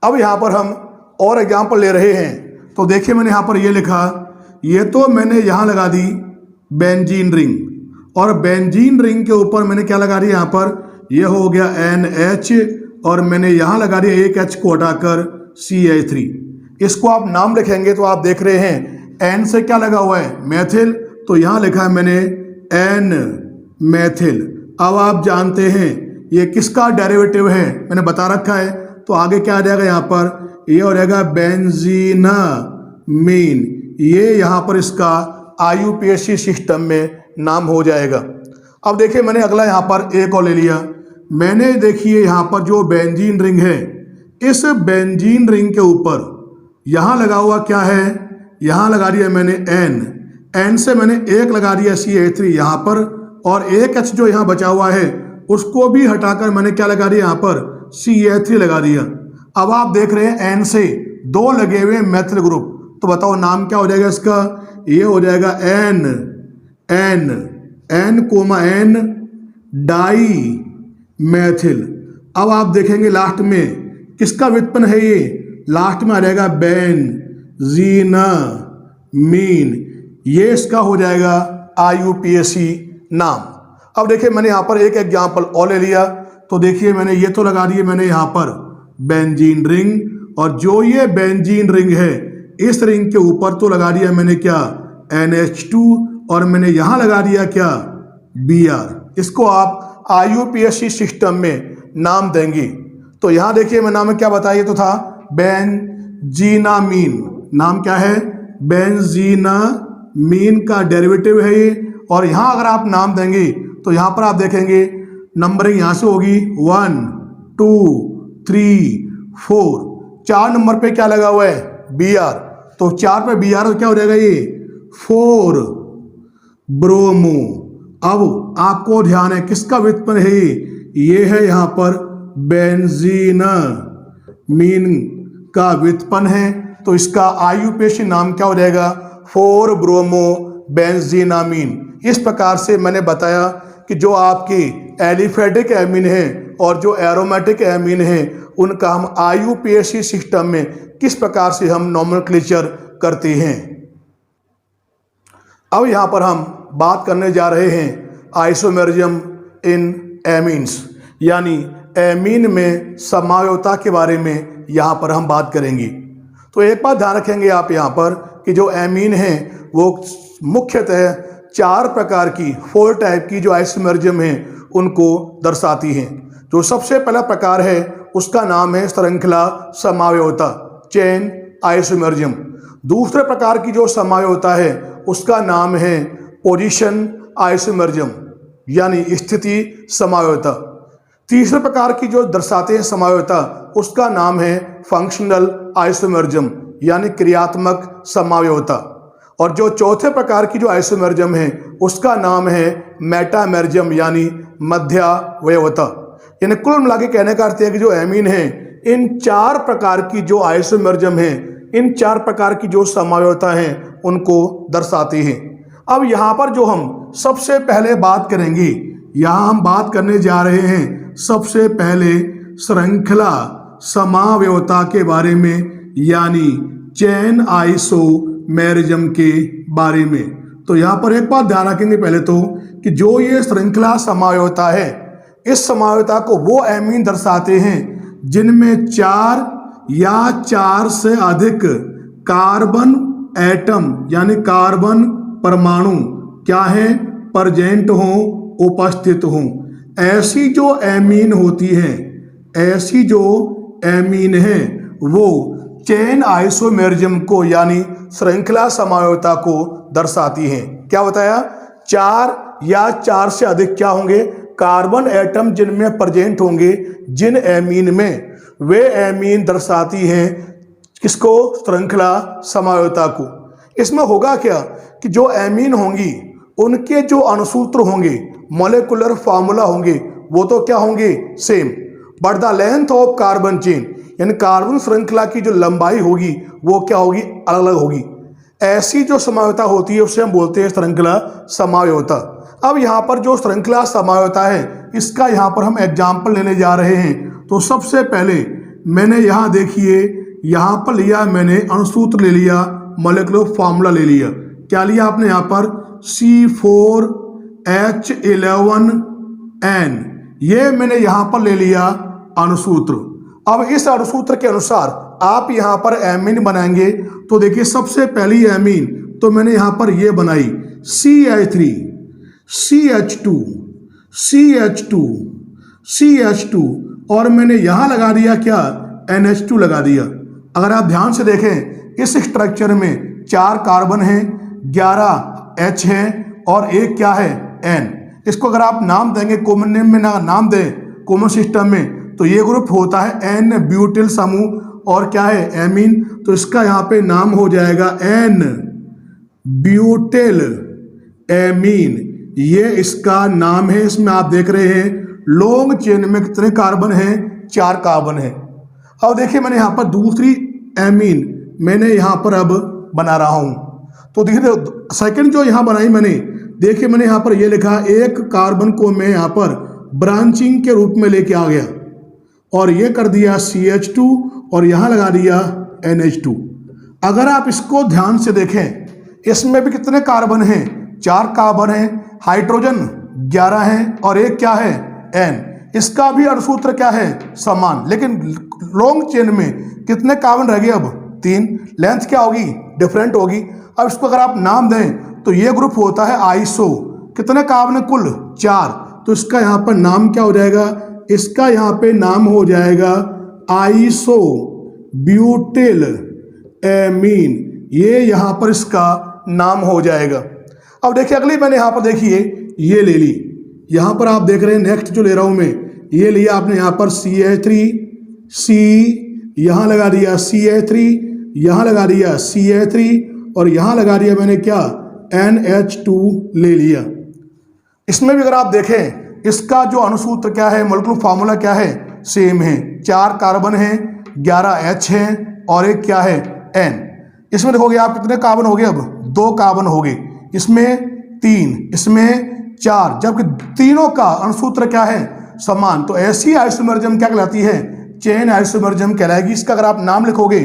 S1: अब यहाँ पर हम और एग्जाम्पल ले रहे हैं, तो देखिए मैंने यहाँ पर ये लिखा, ये तो मैंने यहाँ लगा दी बेंजीन रिंग, और बेंजीन रिंग के ऊपर मैंने क्या लगा दिया यहाँ पर, ये हो गया NH, और मैंने यहाँ लगा दिया एक H को हटाकर CH3। इसको आप नाम लिखेंगे तो आप देख रहे हैं N से क्या लगा हुआ है मैथिल, तो यहाँ लिखा है मैंने N मैथिल। अब आप जानते हैं ये किसका डेरिवेटिव है मैंने बता रखा है, तो आगे क्या आ जाएगा यहाँ पर, ये हो जाएगा बेंजीनामीन, ये यहाँ पर इसका IUPAC सिस्टम में नाम हो जाएगा। अब देखिए मैंने अगला यहाँ पर एक और ले लिया, मैंने देखिए यहाँ पर जो बेंजीन रिंग है, इस बेंजीन रिंग के ऊपर यहाँ लगा हुआ क्या है, यहाँ लगा दिया मैंने N से मैंने एक लगा दिया CH3 यहाँ पर, और एक H जो यहाँ बचा हुआ है उसको भी हटाकर मैंने क्या लगा दिया यहाँ पर CH3 लगा दिया। अब आप देख रहे हैं N से 2 लगे हुए मैथिल ग्रुप, तो बताओ नाम क्या हो जाएगा इसका, ये हो जाएगा N डाई मैथिल। अब आप देखेंगे लास्ट में किसका व्युत्पन्न है, ये लास्ट में आ जाएगा बेंजीनामीन, ये इसका हो जाएगा IUPAC नाम। अब देखिए मैंने यहाँ पर एक एग्जाम्पल और ले लिया, तो देखिए मैंने ये तो लगा दिए मैंने यहाँ पर बेंजीन रिंग, और जो ये बेंजीन रिंग है इस रिंग के ऊपर तो लगा दिया मैंने क्या NH2, और मैंने यहाँ लगा दिया क्या Br। इसको आप IUPAC सिस्टम में नाम देंगे। तो यहाँ देखिए मैं नाम क्या बताइए तो था बेंजीनामीन। नाम क्या है? बेंजीनामीन का डेरिवेटिव है ये। और यहाँ अगर आप नाम देंगे तो यहाँ पर आप देखेंगे नंबरिंग यहाँ से होगी 1 2 3 4। 4 नंबर पे क्या लगा हुआ है? Br। तो 4 पे Br तो क्या हो जाएगा ये? 4 ब्रोमो। अब आपको ध्यान है किसका व्युत्पन्न है ये है यहाँ पर बेंजीनामीन का व्युत्पन्न है। तो इसका IUPAC नाम क्या हो जाएगा? 4 ब्रोमो बेंजीनामीन। इस प्रकार से मैंने बताया कि जो आपके एलिफेटिक एमीन है और जो एरोमेटिक एमीन है उनका हम IUPAC सिस्टम में किस प्रकार से हम नोमेनक्लेचर करते हैं। अब यहाँ पर हम बात करने जा रहे हैं आइसोमेरिज्म इन एमीन्स, यानी एमीन में समावयवता के बारे में यहाँ पर हम बात करेंगे। तो एक बात ध्यान रखेंगे आप यहाँ पर कि जो एमीन हैं वो मुख्यतः 4 प्रकार की 4 टाइप की जो आइसोमेरिज्म हैं उनको दर्शाती हैं। जो सबसे पहला प्रकार है उसका नाम है श्रृंखला समावयवता, चेन आइसोमेरिज्म। दूसरे प्रकार की जो समावयवता है उसका नाम है पोजीशन आइसोमेरिज्म, यानी स्थिति समावयवता। तीसरे प्रकार की जो दर्शाते हैं समावयवता उसका नाम है फंक्शनल आइसोमेरिज्म, यानी क्रियात्मक समावयवता। और जो चौथे प्रकार की जो आइसोमेरिज्म है उसका नाम है मेटामेरिज्म, यानी मध्यावयवता। यानी कुल मिला के कहने का अर्थ है कि जो एमीन है इन 4 प्रकार की जो आइसोमेरिज्म है, इन 4 प्रकार की जो समावयवता है उनको दर्शाती है। अब यहाँ पर जो हम सबसे पहले बात करेंगे, यहाँ हम बात करने जा रहे हैं सबसे पहले श्रृंखला समावयवता के बारे में, यानी चेन आइसोमेरिज्म के बारे में। तो यहाँ पर एक बात ध्यान रखेंगे पहले तो कि जो ये श्रृंखला समावयवता है, इस समावयवता को वो एमीन दर्शाते हैं जिनमें 4 या 4 से अधिक कार्बन एटम, यानी कार्बन परमाणु क्या है? प्रेजेंट हों, उपस्थित हों। ऐसी जो एमीन होती हैं, ऐसी जो एमीन है वो चेन आइसोमेरिज्म को, यानी श्रृंखला समावयवता को दर्शाती हैं। क्या बताया? 4 या 4 से अधिक क्या होंगे? कार्बन एटम जिनमें प्रेजेंट होंगे, जिन एमीन में, वे एमीन दर्शाती हैं किसको? श्रृंखला समावयवता को। इसमें होगा क्या कि जो एमीन होंगी उनके जो अणुसूत्र होंगे, मॉलिक्यूलर फार्मूला होंगे, वो तो क्या होंगे? Same, but the length of carbon chain, यानी कार्बन श्रृंखला की जो लंबाई होगी वो क्या होगी? अलग अलग होगी। ऐसी जो समावयवता होती है उसे हम बोलते हैं श्रृंखला समावयवता। अब यहाँ पर जो श्रृंखला समावयवता है इसका यहाँ पर हम एग्जाम्पल लेने जा रहे हैं। तो सबसे पहले मैंने यहाँ देखिए, यहाँ पर लिया मैंने अणुसूत्र ले लिया, मॉलिक्यूलर फार्मूला ले लिया। क्या लिया आपने? यहाँ पर C4H11N, ये मैंने यहाँ पर ले लिया अणुसूत्र। अब इस अणुसूत्र के अनुसार आप यहाँ पर एमीन बनाएंगे। तो देखिए सबसे पहली एमीन तो मैंने यहाँ पर ये बनाई CH3, CH2, CH2, CH2, और मैंने यहाँ लगा दिया क्या? NH2 लगा दिया। अगर आप ध्यान से देखें इस स्ट्रक्चर में 4 कार्बन हैं, 11 H हैं और एक क्या है? N। इसको अगर आप नाम देंगे कॉमन नेम में, नाम दें कॉमन सिस्टम में, तो ये ग्रुप होता है N ब्यूटिल समूह, और क्या है? एमीन। तो इसका यहाँ पे नाम हो जाएगा N ब्यूटिल एमीन, ये इसका नाम है। इसमें आप देख रहे हैं लॉन्ग चेन में कितने कार्बन हैं? 4 कार्बन हैं। अब देखिए मैंने यहाँ पर दूसरी एमीन मैंने यहाँ पर अब बना रहा हूँ। तो देखिए सेकंड जो यहाँ बनाई मैंने, देखिए मैंने यहाँ पर ये लिखा, एक कार्बन को मैं यहाँ पर ब्रांचिंग के रूप में लेके आ गया और ये कर दिया CH2 और यहाँ लगा दिया NH2। अगर आप इसको ध्यान से देखें इसमें भी कितने कार्बन हैं? 4 कार्बन हैं, हाइड्रोजन 11 हैं और एक क्या है? N। इसका भी अणुसूत्र क्या है? समान, लेकिन लॉन्ग चेन में कितने कार्बन रह गए? अब 3। लेंथ क्या होगी? डिफरेंट होगी। अब इसको अगर आप नाम दें तो ये ग्रुप होता है आइसो, कितने कार्बन है कुल 4, तो इसका यहाँ पर नाम क्या हो जाएगा, इसका यहाँ पे नाम हो जाएगा आइसो ब्यूटिल एमीन, ये यहाँ पर इसका नाम हो जाएगा। अब देखिए अगली मैंने यहाँ पर देखिए ये ले ली, यहाँ पर आप देख रहे हैं नेक्स्ट जो ले रहा हूँ मैं, ये लिया आपने यहाँ पर CH3C, यहाँ लगा दिया CH3, यहाँ लगा दिया CH3 और यहाँ लगा दिया मैंने क्या NH2 ले लिया। इसमें भी अगर आप देखें इसका जो अणुसूत्र क्या है, मॉलिक्यूलर फार्मूला क्या है, सेम है, 4 कार्बन है, 11 H है और एक क्या है N। इसमें देखोगे आप कितने कार्बन हो गए, अब 2 कार्बन हो गए, इसमें 3, इसमें 4, जबकि तीनों का अणुसूत्र क्या है समान। तो ऐसी आइसोमरिज्म क्या कहलाती है, चेन आइसोमरिज्म कहलाएगी। इसका अगर आप नाम लिखोगे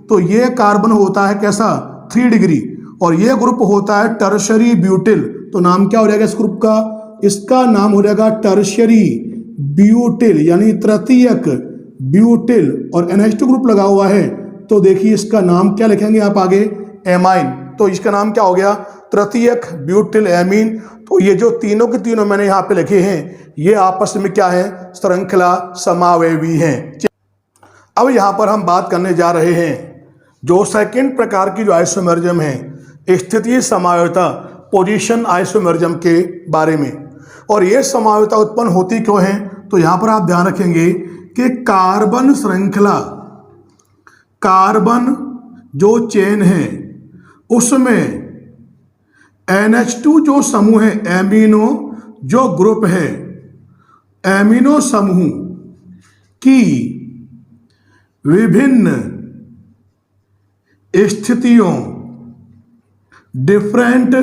S1: तो ये कार्बन होता है कैसा 3 डिग्री और ये ग्रुप होता है टर्शरी ब्यूटिल, तो नाम क्या हो जाएगा इस ग्रुप का, इसका नाम हो जाएगा टर्शरी ब्यूटिल यानी तृतीयक ब्यूटिल और NH2 ग्रुप लगा हुआ है, तो देखिए इसका नाम क्या लिखेंगे आप आगे एमाइन, तो इसका नाम क्या हो गया तृतीयक ब्यूटिल एमीन। तो ये जो तीनों के तीनों मैंने यहाँ पे लिखे हैं ये आपस में क्या है श्रृंखला समावेवी हैं। अब यहाँ पर हम बात करने जा रहे हैं जो सेकंड प्रकार की जो आइसोमरिज्म है स्थिति समावेता पोजीशन आइसोमरिज्म के बारे में। और ये समावेता उत्पन्न होती क्यों है, तो यहाँ पर आप ध्यान रखेंगे कि कार्बन श्रृंखला, कार्बन जो चेन है उसमें NH2 जो समूह है, एमिनो जो ग्रुप है, एमिनो समूह की विभिन्न स्थितियों, डिफरेंट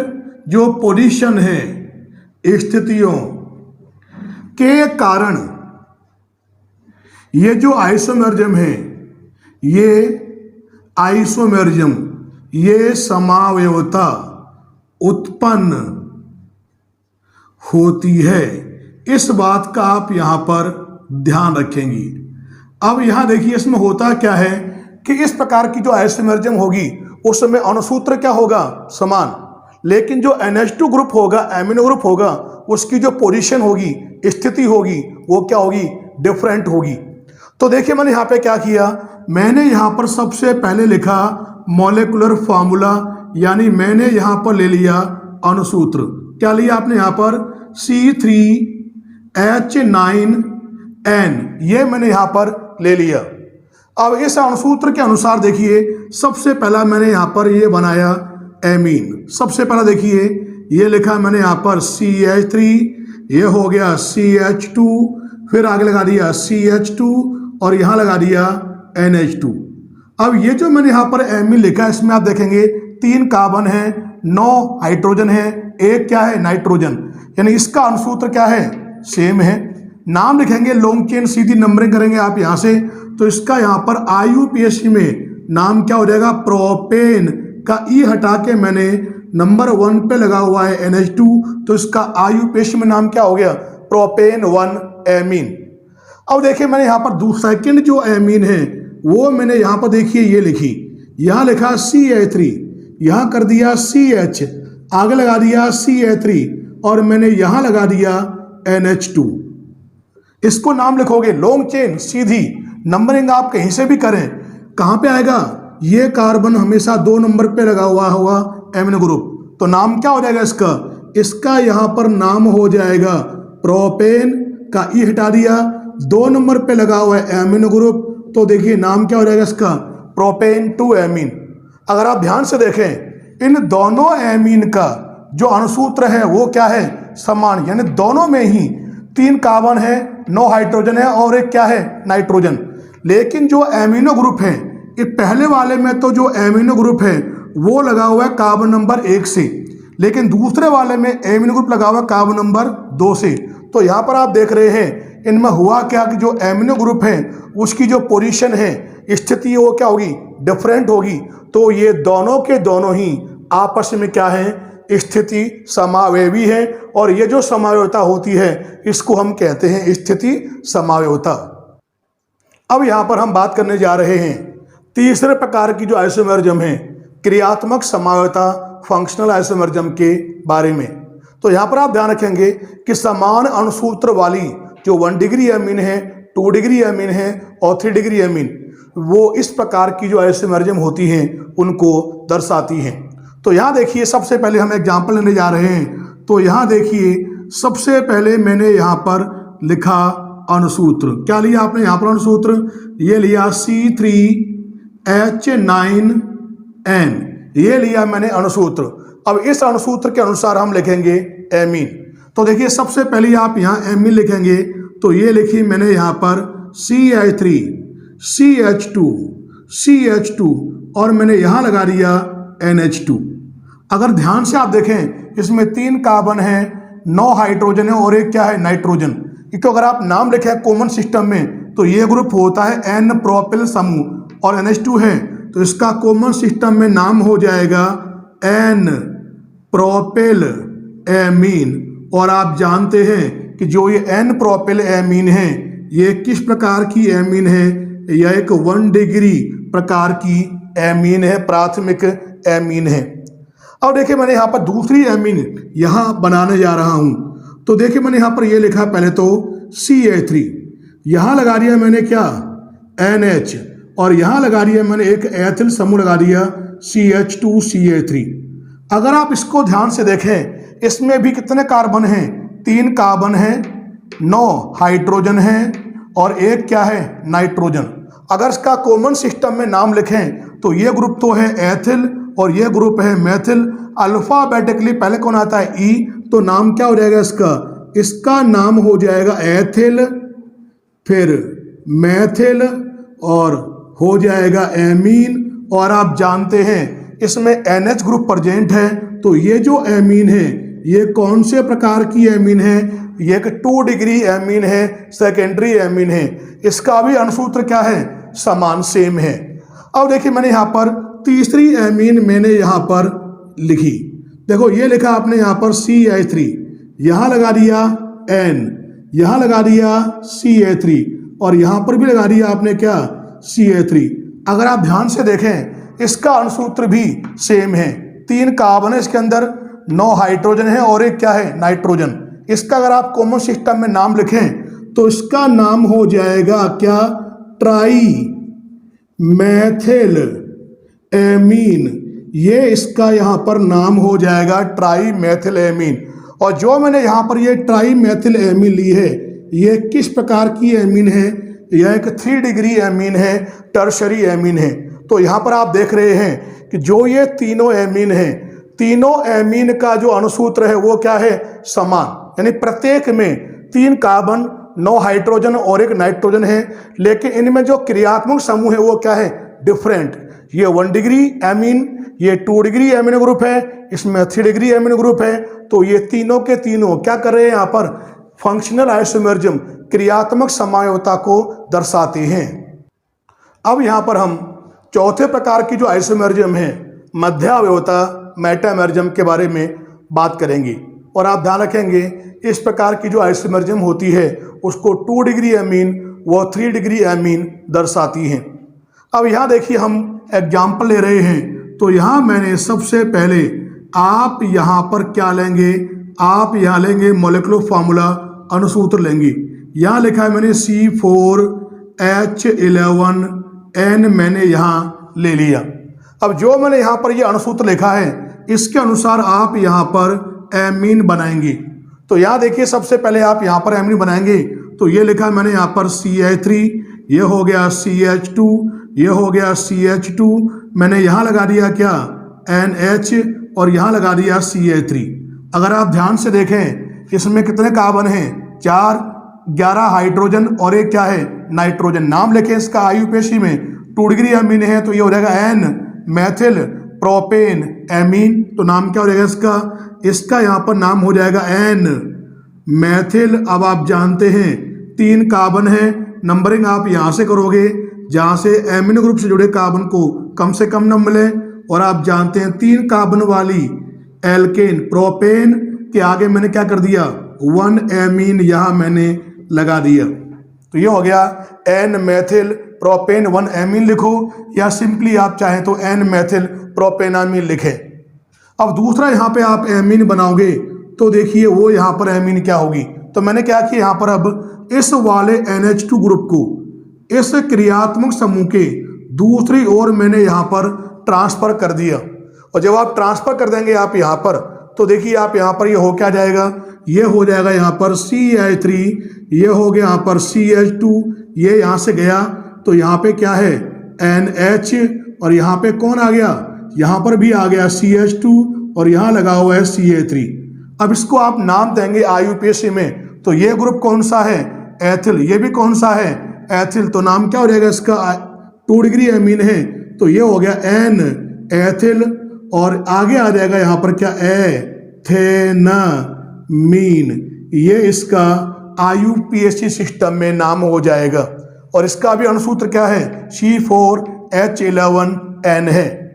S1: जो पोजीशन है स्थितियों के कारण ये जो आइसोमरिज्म है, ये आइसोमरिज्म, ये समावयवता उत्पन्न होती है। इस बात का आप यहां पर ध्यान रखेंगे। अब यहां देखिए इसमें होता क्या है कि इस प्रकार की जो आइसोमरिज्म होगी उसमें अणुसूत्र क्या होगा समान, लेकिन जो NH2 ग्रुप होगा, एमिनो ग्रुप होगा, उसकी जो पोजीशन होगी, स्थिति होगी, वो क्या होगी डिफरेंट होगी। तो देखिए मैंने यहाँ पे क्या किया, मैंने यहाँ पर सबसे पहले लिखा मॉलिक्यूलर फार्मूला, यानी मैंने यहाँ पर ले लिया अणुसूत्र। क्या लिया आपने यहाँ पर C3H9N, ये मैंने यहाँ पर ले लिया। अब इस अणुसूत्र के अनुसार देखिए सबसे पहला मैंने यहाँ पर ये बनाया एमीन। सबसे पहला देखिए ये लिखा मैंने यहाँ पर CH3, ये हो गया CH2, फिर आगे लगा दिया CH2 और यहाँ लगा दिया NH2। अब ये जो मैंने यहाँ पर एमीन लिखा है इसमें आप देखेंगे 3 कार्बन है, 9 हाइड्रोजन है, एक क्या है नाइट्रोजन, यानी इसका अणुसूत्र क्या है सेम है। नाम लिखेंगे लॉन्ग चेन, सीधी नंबरिंग करेंगे आप यहाँ से, तो इसका यहाँ पर IUPAC में नाम क्या हो जाएगा प्रोपेन का ई हटा के मैंने नंबर 1 पे लगा हुआ है NH2, तो इसका IUPAC में नाम क्या हो गया प्रोपेन 1 एमीन। अब देखिए मैंने यहाँ पर सेकंड जो एमीन है वो मैंने यहाँ पर देखिए ये लिखी, यहाँ लिखा CH3, यहाँ कर दिया CH, आगे लगा दिया CH3 और मैंने यहाँ लगा दिया NH2। इसको नाम लिखोगे लॉन्ग चेन, सीधी नंबरिंग आप कहीं से भी करें, कहाँ पे आएगा ये कार्बन हमेशा 2 नंबर पे लगा हुआ होगा एमिनो ग्रुप, तो नाम क्या हो जाएगा इसका यहाँ पर नाम हो जाएगा प्रोपेन का ई हटा दिया, 2 नंबर पे लगा हुआ है एमिनो ग्रुप, तो देखिए नाम क्या हो जाएगा इसका प्रोपेन 2 एमीन। अगर आप ध्यान से देखें इन दोनों एमीन का जो अणुसूत्र है वो क्या है समान, यानी दोनों में ही 3 कार्बन है, 9 हाइड्रोजन है और एक क्या है नाइट्रोजन। लेकिन जो एमिनो ग्रुप है ये पहले वाले में तो जो एमिनो ग्रुप है वो लगा हुआ है कार्बन नंबर 1 से, लेकिन दूसरे वाले में एमिनो ग्रुप लगा हुआ है कार्बन नंबर 2 से। तो यहाँ पर आप देख रहे हैं इनमें हुआ क्या कि जो एमिनो ग्रुप है उसकी जो पोजीशन है, स्थिति वो क्या होगी डिफरेंट होगी। तो ये दोनों के दोनों ही आपस में क्या है स्थिति समावेवी है, और ये जो समावेवता होती है इसको हम कहते हैं स्थिति समावेवता। अब यहाँ पर हम बात करने जा रहे हैं तीसरे प्रकार की जो आइसोमरिज्म है क्रियात्मक समावेवता फंक्शनल आइसोमरिज्म के बारे में। तो यहाँ पर आप ध्यान रखेंगे कि समान अणुसूत्र वाली जो 1 डिग्री एमीन है, 2 डिग्री एमीन है और 3 डिग्री एमीन, वो इस प्रकार की जो आइसोमरिज्म होती हैं उनको दर्शाती हैं। तो यहाँ देखिए सबसे पहले हम एग्जाम्पल लेने जा रहे हैं। तो यहाँ देखिए सबसे पहले मैंने यहाँ पर लिखा अणुसूत्र। क्या लिया आपने यहाँ पर अणुसूत्र? ये लिया C3H9N, ये लिया मैंने अणुसूत्र। अब इस अणुसूत्र के अनुसार हम लिखेंगे एमीन। तो देखिए सबसे पहले आप यहाँ एमीन लिखेंगे, तो ये लिखी मैंने यहाँ पर CH3 CH2 और मैंने यहाँ लगा दिया NH2। अगर ध्यान से आप देखें इसमें 3 कार्बन है, 9 हाइड्रोजन है और एक क्या है, नाइट्रोजन। क्योंकि अगर आप नाम लिखें कॉमन सिस्टम में तो ये ग्रुप होता है N प्रोपिल समूह और NH2 है, तो इसका कॉमन सिस्टम में नाम हो जाएगा N प्रोपिल एमीन। और आप जानते हैं कि जो ये N प्रोपिल एमीन है ये किस प्रकार की एमीन है? यह एक 1 डिग्री प्रकार की एमीन है, प्राथमिक एमीन है। अब देखिए मैंने यहाँ पर दूसरी एमीन यहाँ बनाने जा रहा हूँ। तो देखिए मैंने यहाँ पर ये लिखा पहले तो CH3, यहाँ लगा दिया मैंने क्या, NH, और यहाँ लगा दिया मैंने एक एथिल समूह लगा दिया CH2 CH3। अगर आप इसको ध्यान से देखें इसमें भी कितने कार्बन हैं? 3 कार्बन हैं, 9 हाइड्रोजन हैं और एक क्या है, नाइट्रोजन। अगर इसका कॉमन सिस्टम में नाम लिखें तो ये ग्रुप तो है एथिल और ये ग्रुप है मेथिल। अल्फाबेटिकली पहले कौन आता है, E, तो नाम क्या हो जाएगा इसका? इसका नाम हो जाएगा एथिल, फिर मेथिल और हो जाएगा एमीन। और आप जानते हैं इसमें NH ग्रुप प्रेजेंट है, तो ये जो एमीन है ये कौन से प्रकार की एमीन है? ये एक 2 डिग्री एमीन है, सेकेंडरी एमीन है। इसका भी अणुसूत्र क्या है, समान, सेम है। अब देखिए मैंने यहाँ पर तीसरी एमीन मैंने यहाँ पर लिखी। देखो ये लिखा आपने यहाँ पर CH3, यहाँ लगा दिया N, यहाँ लगा दिया CH3 और यहाँ पर भी लगा दिया आपने क्या, CH3। अगर आप ध्यान से देखें इसका अणुसूत्र भी सेम है। 3 कार्बन है इसके अंदर, 9 हाइड्रोजन है और एक क्या है, नाइट्रोजन। इसका अगर आप कॉमन सिस्टम में नाम लिखें तो इसका नाम हो जाएगा क्या, ट्राई मैथिल एमीन। ये इसका यहाँ पर नाम हो जाएगा ट्राई मैथिल एमीन। और जो मैंने यहाँ पर ये ट्राई मैथिल एमीन ली है ये किस प्रकार की एमीन है? यह एक 3 डिग्री एमीन है, टर्शरी एमीन है। तो यहाँ पर आप देख रहे हैं कि जो ये तीनों एमीन हैं, तीनों एमीन का जो अणुसूत्र है वो क्या है, समान। यानी प्रत्येक में 3 कार्बन, 9 हाइड्रोजन और एक नाइट्रोजन है, लेकिन इनमें जो क्रियात्मक समूह है वो क्या है, डिफरेंट। ये 1 डिग्री एमीन, ये 2 डिग्री एमीन ग्रुप है, इसमें 3 डिग्री एमीन ग्रुप है। तो ये तीनों के तीनों क्या कर रहे हैं, यहाँ पर फंक्शनल आइसोमरिज्म, क्रियात्मक समयोता को दर्शाते हैं। अब यहाँ पर हम चौथे प्रकार की जो आइसोमरिज्म है, मध्यावयवता, मेटामरिज्म के बारे में बात करेंगे। और आप ध्यान रखेंगे इस प्रकार की जो आइसोमरिज्म होती है उसको 2 डिग्री एमीन व 3 डिग्री एमीन दर्शाती हैं। अब यहाँ देखिए हम एग्जाम्पल ले रहे हैं। तो यहाँ मैंने सबसे पहले आप यहाँ पर क्या लेंगे, आप यहाँ लेंगे मोलिकुलर फार्मूला, अणुसूत्र लेंगे। यहाँ लिखा है मैंने C4H11N मैंने यहाँ ले लिया। अब जो मैंने यहाँ पर ये अणुसूत्र लिखा है इसके अनुसार आप यहाँ पर एमीन बनाएंगे। तो यहाँ देखिए सबसे पहले आप यहाँ पर एमीन बनाएंगे। तो ये लिखा है मैंने यहाँ पर CH3, ये हो गया CH2, ये हो गया CH2, मैंने यहाँ लगा दिया क्या, NH, और यहाँ लगा दिया CH3। अगर आप ध्यान से देखें इसमें कितने कार्बन हैं, 4, 11 हाइड्रोजन और एक क्या है, नाइट्रोजन। नाम लिखें इसका IUPAC में 2 डिग्री एमीन है, तो ये हो जाएगा N मैथिल प्रोपेन एमीन। तो नाम क्या हो जाएगा इसका, इसका यहाँ पर नाम हो जाएगा N मैथिल। अब आप जानते हैं 3 कार्बन है, नंबरिंग आप यहाँ से करोगे जहाँ से एमिनो ग्रुप से जुड़े कार्बन को कम से कम नंबर मिले। और आप जानते हैं 3 कार्बन वाली एल्केन प्रोपेन के आगे मैंने क्या कर दिया, 1 एमीन यहाँ मैंने लगा दिया। तो ये हो गया N मैथिल प्रोपेन 1 एमीन लिखो, या सिंपली आप चाहें तो N मैथिल प्रोपेनामीन लिखें। अब दूसरा यहाँ पे आप एमीन बनाओगे तो देखिए वो यहाँ पर एमीन क्या होगी। तो मैंने क्या किया यहाँ पर, अब इस वाले NH2 ग्रुप को इस क्रियात्मक समूह के दूसरी ओर मैंने यहाँ पर ट्रांसफर कर दिया। और जब आप ट्रांसफर कर देंगे आप यहाँ पर, तो देखिए आप यहाँ पर ये हो क्या जाएगा, ये हो जाएगा यहाँ पर CH3, ये हो गया यहाँ पर CH2, ये यहाँ से गया तो यहाँ पे क्या है NH, और यहाँ पे कौन आ गया, यहाँ पर भी आ गया CH2 और यहाँ लगा हुआ है CH3। अब इसको आप नाम देंगे IUPAC में, तो ये ग्रुप कौन सा है, एथिल, ये भी कौन सा है, एथिल, तो नाम क्या हो जाएगा इसका, 2 डिग्री एमीन है तो ये हो गया N एथिल, और आगे आ जाएगा यहाँ पर क्या, एथेनामीन, ये इसका IUPAC सिस्टम में नाम हो जाएगा। और इसका भी अणुसूत्र क्या है, C4H11N है।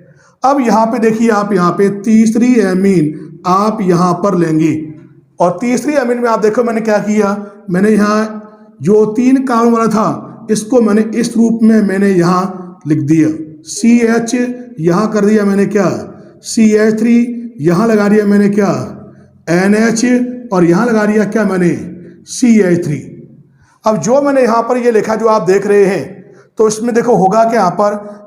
S1: अब यहाँ पे देखिए आप यहाँ पे तीसरी एमीन आप यहाँ पर लेंगे, और तीसरी एमीन में आप देखो मैंने क्या किया, मैंने यहाँ जो 3 कार्बन वाला था इसको मैंने इस रूप में मैंने यहाँ लिख दिया, CH यहाँ कर दिया मैंने क्या, CH3 यहाँ लगा दिया मैंने क्या, NH, और यहाँ लगा दिया क्या मैंने, CH3। अब जो मैंने यहाँ पर ये लिखा जो आप देख रहे हैं, तो इसमें देखो होगा क्या,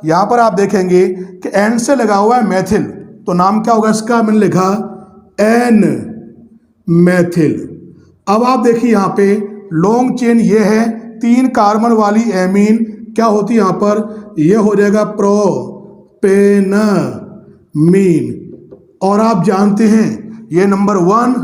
S1: यहाँ पर आप देखेंगे कि N से लगा हुआ है मैथिल, तो नाम क्या होगा इसका, मैंने लिखा N मैथिल। अब आप देखिए यहाँ पे लॉन्ग चेन ये है, 3 कार्बन वाली एमीन क्या होती है यहाँ पर, ये हो जाएगा प्रोपेनामीन। और आप जानते हैं ये नंबर 1,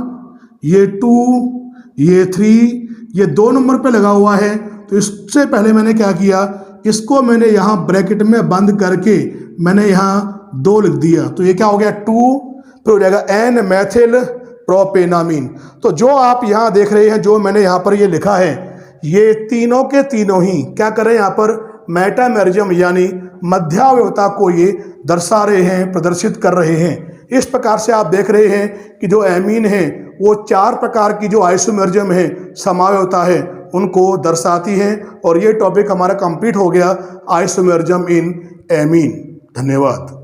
S1: ये 2, ये 3, ये 2 नंबर पे लगा हुआ है, तो इससे पहले मैंने क्या किया, इसको मैंने यहाँ ब्रैकेट में बंद करके मैंने यहाँ 2 लिख दिया, तो ये क्या हो गया 2, फिर हो जाएगा N मैथिल प्रोपेनामीन। तो जो आप यहाँ देख रहे हैं, जो मैंने यहाँ पर ये लिखा है, ये तीनों के तीनों ही क्या कर रहे हैं, यहाँ पर मेटामेरिज्म यानी मध्यावयवता को ये दर्शा रहे हैं, प्रदर्शित कर रहे हैं। इस प्रकार से आप देख रहे हैं कि जो एमीन है वो 4 प्रकार की जो आइसोमेरिज्म है, समावयवता है, उनको दर्शाती है। और ये टॉपिक हमारा कंप्लीट हो गया, आइसोमेरिज्म इन एमीन। धन्यवाद।